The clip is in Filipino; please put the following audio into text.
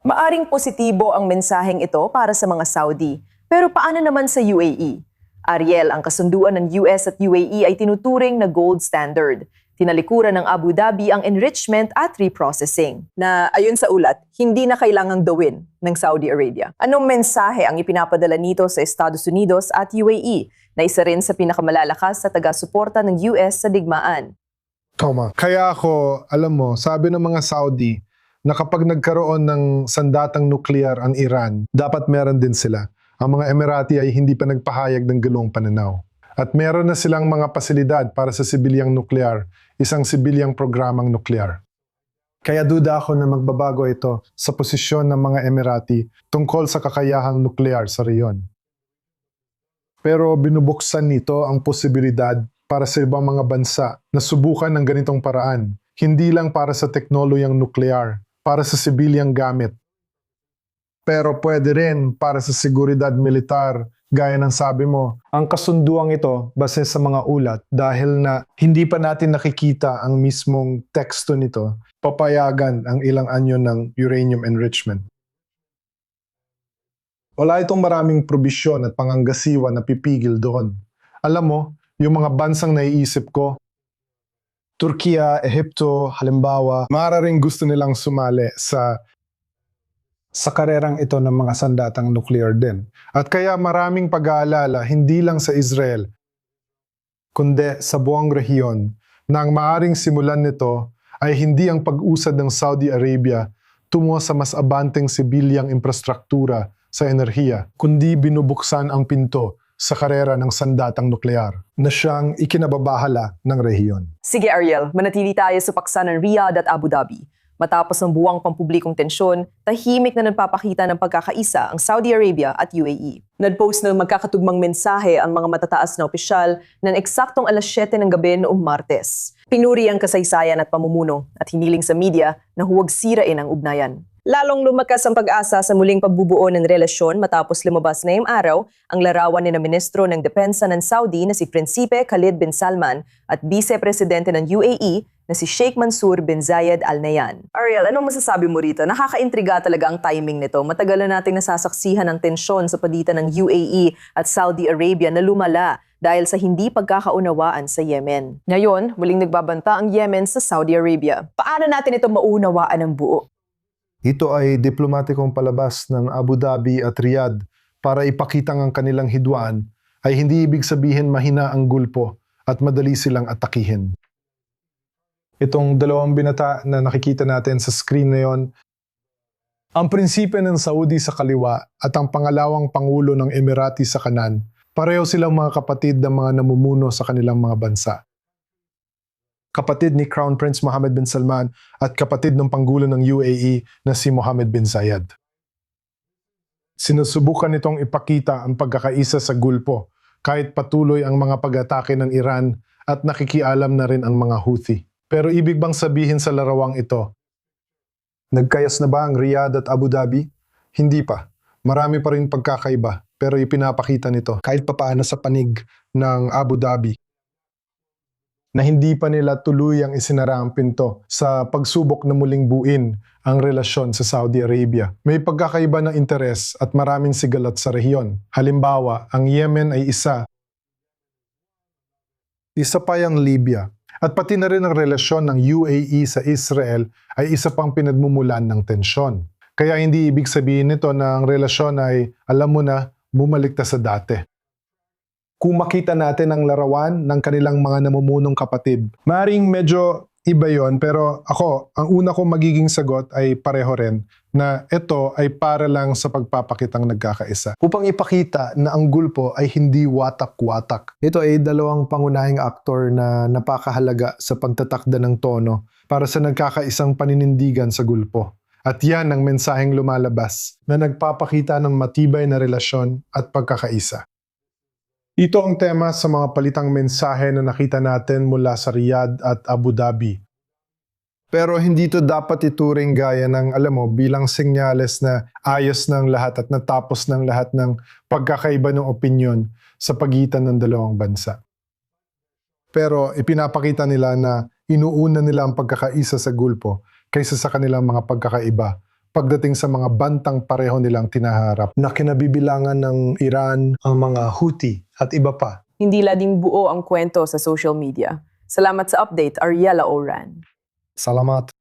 Maaring positibo ang mensaheng ito para sa mga Saudi, pero paano naman sa UAE? Ariel, ang kasunduan ng US at UAE ay tinuturing na gold standard. Tinalikuran ng Abu Dhabi ang enrichment at reprocessing, na ayon sa ulat, hindi na kailangang gawin ng Saudi Arabia. Anong mensahe ang ipinapadala nito sa Estados Unidos at UAE, na isa rin sa pinakamalalakas sa taga-suporta ng US sa digmaan? Tama. Kaya ako, alam mo, sabi ng mga Saudi na kapag nagkaroon ng sandatang nuklear ang Iran, dapat meron din sila. Ang mga Emirati ay hindi pa nagpahayag ng ganoong pananaw. At meron na silang mga pasilidad para sa sibilyang nuklear, isang sibilyang programang nuklear. Kaya duda ako na magbabago ito sa posisyon ng mga Emirati tungkol sa kakayahang nuklear sa reyon. Pero binubuksan nito ang posibilidad para sa ibang mga bansa na subukan ng ganitong paraan, hindi lang para sa teknolohiyang nuklear, para sa sibilyang gamit. Pero pwede rin para sa seguridad militar, gaya ng sabi mo. Ang kasunduang ito, base sa mga ulat, dahil na hindi pa natin nakikita ang mismong teksto nito, papayagan ang ilang anyo ng uranium enrichment. Wala itong maraming probisyon at panganggasiwa na pipigil doon. Alam mo, yung mga bansang naiisip ko, Turkiya, Ehipto, halimbawa, maaaring gusto nilang sumali sa karerang ito ng mga sandatang nuclear din. At kaya maraming pag-aalala, hindi lang sa Israel, kundi sa buong rehiyon, na ang maaring simulan nito ay hindi ang pag-usad ng Saudi Arabia tungo sa mas abanteng sibilyang infrastruktura sa enerhiya, kundi binubuksan ang pinto sa karera ng sandatang nuklear na siyang ikinababahala ng rehiyon. Sige Ariel, manatili tayo sa paksa ng Riyadh at Abu Dhabi. Matapos ang buwang pampublikong tensyon, tahimik na nagpapakita ng pagkakaisa ang Saudi Arabia at UAE. Nagpost ng magkakatugmang mensahe ang mga matataas na opisyal ng eksaktong alas 7 ng gabi noong Martes. Pinuri ang kasaysayan at pamumuno at hiniling sa media na huwag sirain ang ugnayan. Lalong lumakas ang pag-asa sa muling pagbubuo ng relasyon matapos lumabas ngayong araw ang larawan ni na Ministro ng Depensa ng Saudi na si Prinsipe Khalid bin Salman at Vice Presidente ng UAE na si Sheikh Mansour bin Zayed Al Nahyan. Ariel, anong masasabi mo rito? Nakakaintriga talaga ang timing nito. Matagal na nating nasasaksihan ng tensyon sa pagitan ng UAE at Saudi Arabia na lumala dahil sa hindi pagkakaunawaan sa Yemen. Ngayon, muling nagbabanta ang Yemen sa Saudi Arabia. Paano natin ito maunawaan ng buo? Ito ay diplomatikong palabas ng Abu Dhabi at Riyadh para ipakitang ang kanilang hidwaan ay hindi ibig sabihin mahina ang gulpo at madali silang atakihin. Itong dalawang binata na nakikita natin sa screen na yon, ang prinsipe ng Saudi sa kaliwa at ang pangalawang pangulo ng Emirati sa kanan, pareho silang mga kapatid ng mga namumuno sa kanilang mga bansa. Kapatid ni Crown Prince Mohammed bin Salman at kapatid ng Pangulo ng UAE na si Mohammed bin Zayed. Sinusubukan nitong ipakita ang pagkakaisa sa gulpo kahit patuloy ang mga pag-atake ng Iran at nakikialam na rin ang mga Houthi. Pero ibig bang sabihin sa larawang ito, nagkayas na ba ang Riyadh at Abu Dhabi? Hindi pa. Marami pa rin pagkakaiba pero ipinapakita nito kahit papaano sa panig ng Abu Dhabi na hindi pa nila tuluyang isinara ang pinto sa pagsubok na muling buuin ang relasyon sa Saudi Arabia. May pagkakaiba ng interes at maraming sigalat sa rehiyon. Halimbawa, ang Yemen ay isa pa ang Libya. At pati na rin ang relasyon ng UAE sa Israel ay isa pang pinagmumulan ng tensyon. Kaya hindi ibig sabihin nito na ang relasyon ay, alam mo na, bumalik na sa dati. Kung makita natin ang larawan ng kanilang mga namumunong kapatid, maring medyo iba yon, pero ako, ang una kong magiging sagot ay pareho rin na ito ay para lang sa pagpapakitang nagkakaisa. Upang ipakita na ang gulpo ay hindi watak-watak. Ito ay dalawang pangunahing aktor na napakahalaga sa pagtatakda ng tono para sa nagkakaisang paninindigan sa gulpo. At yan ang mensaheng lumalabas na nagpapakita ng matibay na relasyon at pagkakaisa. Ito ang tema sa mga palitang mensahe na nakita natin mula sa Riyadh at Abu Dhabi. Pero hindi ito dapat ituring gaya ng, alam mo, bilang senyales na ayos ng lahat at natapos ng lahat ng pagkakaiba ng opinyon sa pagitan ng dalawang bansa. Pero ipinapakita nila na inuuna nila ang pagkakaisa sa gulpo kaysa sa kanilang mga pagkakaiba pagdating sa mga bantang pareho nilang tinaharap na kinabibilangan ng Iran, ang mga Houthi at iba pa. Hindi lading buo ang kwento sa social media. Salamat sa update, Ariela Oran. Salamat.